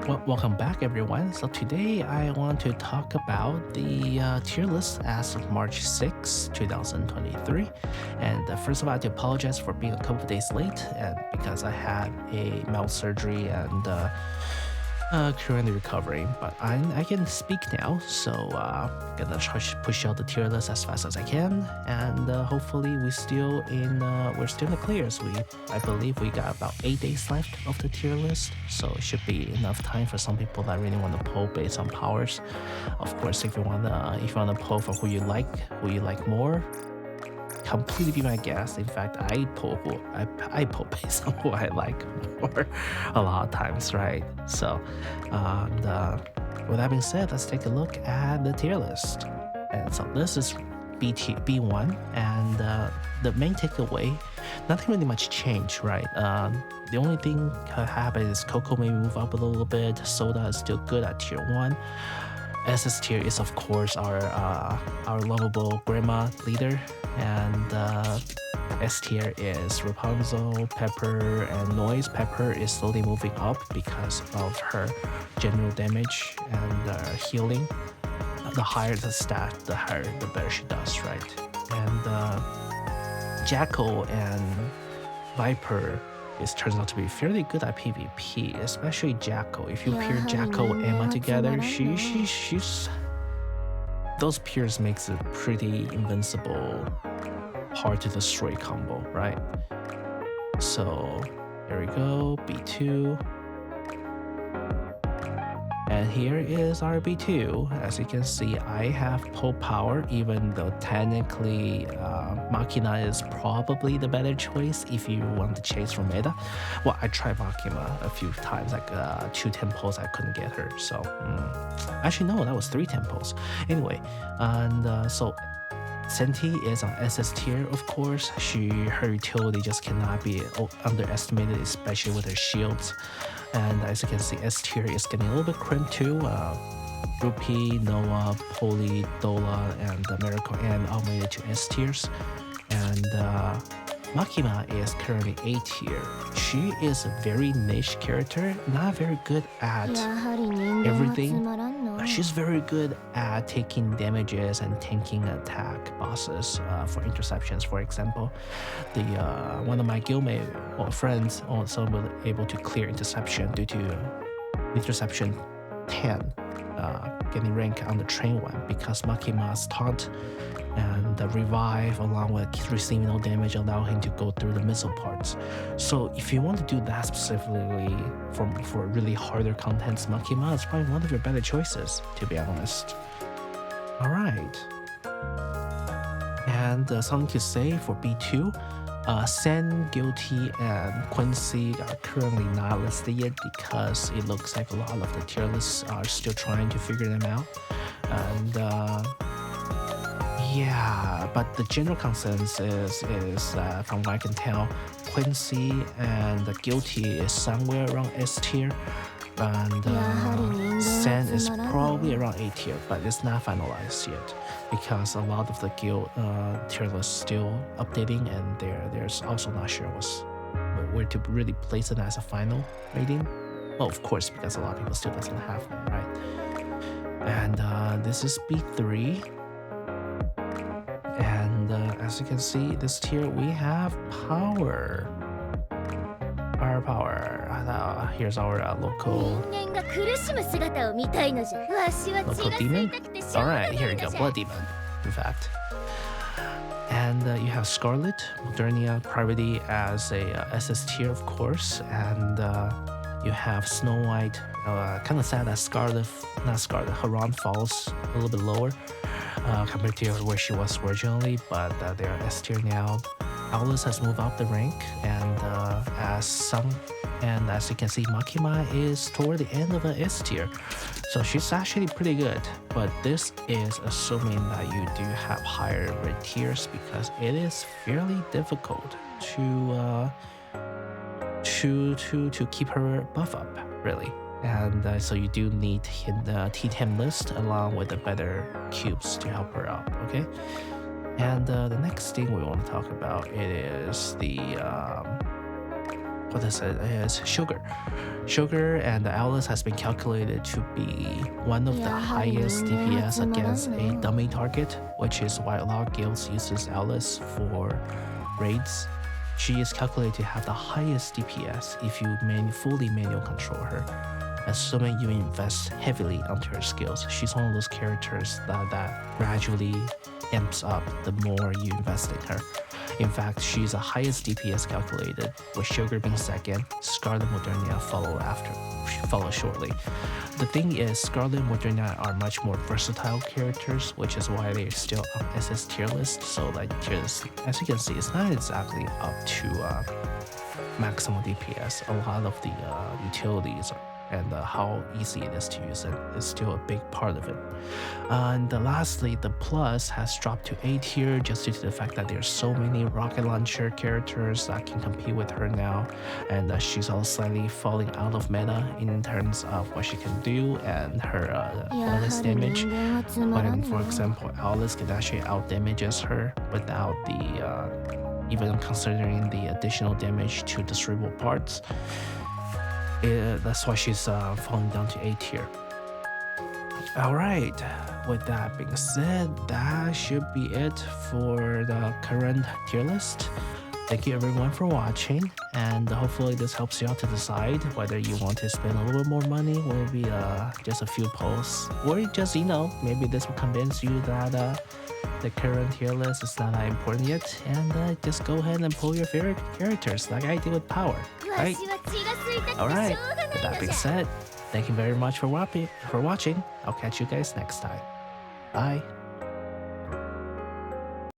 Well, welcome back, everyone. So today I want to talk about the tier list as of March 6, 2023. And first of all, I have to apologize for being a couple of days late, and because I had a mouth surgery and currently recovering. But I can speak now, so gonna try to push out the tier list as fast as I can, and hopefully we're still in the clears. I believe we got about 8 days left of the tier list, so it should be enough time for some people that really want to poll based on powers. Of course, if you wanna poll for who you like more, completely be my guest. In fact, I poll based on who I like more a lot of times, right? So, with that being said, let's take a look at the tier list. And so this is B1, and the main takeaway, nothing really much changed, right? The only thing that happened is Coco maybe move up a little bit. Soda is still good at tier 1. SS tier is of course our lovable grandma leader, and S tier is Rapunzel, Pepper, and Noise. Pepper is slowly moving up because of her general damage and healing. The higher the stat, the better she does, right? And Jackal and Viper turns out to be fairly good at PvP, especially Jackal. If you pair Jackal and Emma together, she's those pairs makes it pretty invincible, hard to destroy combo, right? So here we go, B2. And here is our B2. As you can see, I have pull power, even though technically Makima is probably the better choice if you want to chase from meta. Well, I tried Makima a few times, like 2 tempos, I couldn't get her. So, actually no, that was 3 tempos. Anyway, and so Senti is on SS tier, of course. Her utility just cannot be underestimated, especially with her shields. And as you can see, S tier is getting a little bit crimped too. Rupee, Noah, Poli, Dola, and Miracle and all made it to S tiers. And Makima is currently A tier. She is a very niche character, not very good at everything. She's very good at taking damages and tanking attack bosses for interceptions. For example, one of my guildmate or friends also was able to clear interception due to interception 10, getting rank on the train one because Makima's taunt and the revive along with receiving no damage allow him to go through the missile parts. So if you want to do that specifically for really harder contents, Makima is probably one of your better choices, to be honest. Alright. And something to say for B2, Sen, Guilty, and Quincy are currently not listed yet because it looks like a lot of the tier lists are still trying to figure them out. And yeah, but the general consensus is from what I can tell, Quincy and the Guilty is somewhere around S tier, and Sen is probably around A tier, but it's not finalized yet because a lot of the guild tier list still updating, and there's also not sure where to really place it as a final rating. Well, of course, because a lot of people still doesn't have them, right? And this is B3. And as you can see, this tier we have power. Our power. Here's our local demon. Alright, here we go, blood demon, in fact. And you have Scarlet, Modernia, Priority as a SS tier, of course, and you have Snow White. Kind of sad that Haran falls a little bit lower compared to where she was originally, but they are S tier now. Owlus has moved up the rank, and as you can see, Makima is toward the end of the S tier, so she's actually pretty good. But this is assuming that you do have higher red tiers, because it is fairly difficult to keep her buff up, really. And so you do need the T10 list along with the better cubes to help her out, okay? And the next thing we want to talk about, it is the what is it? Is Sugar. Sugar and Alice has been calculated to be one of the highest DPS against a dummy target, which is why a lot of guilds uses Alice for raids. She is calculated to have the highest DPS if you fully manual control her, assuming you invest heavily onto her skills. She's one of those characters that gradually amps up the more you invest in her. In fact, she's the highest DPS calculated, with Sugar being second. Scarlet and Modernia follow shortly. The thing is, Scarlet and Modernia are much more versatile characters, which is why they're still up SS tier list. So like tier list, as you can see, it's not exactly up to maximum DPS. A lot of the utilities and how easy it is to use it is still a big part of it. And lastly, the plus has dropped to A tier just due to the fact that there's so many rocket launcher characters that can compete with her now, and she's also slightly falling out of meta in terms of what she can do and her bonus damage. When, for example, Alice can actually out damages her without the even considering the additional damage to destroyable parts. That's why she's falling down to A tier. Alright, with that being said, that should be it for the current tier list. Thank you everyone for watching, and hopefully this helps you out to decide whether you want to spend a little bit more money, or maybe just a few posts, or just, maybe this will convince you that the current tier list is not that important yet, and just go ahead and pull your favorite characters like I did with Power, right? Alright, with that being said, thank you very much for watching. I'll catch you guys next time. Bye.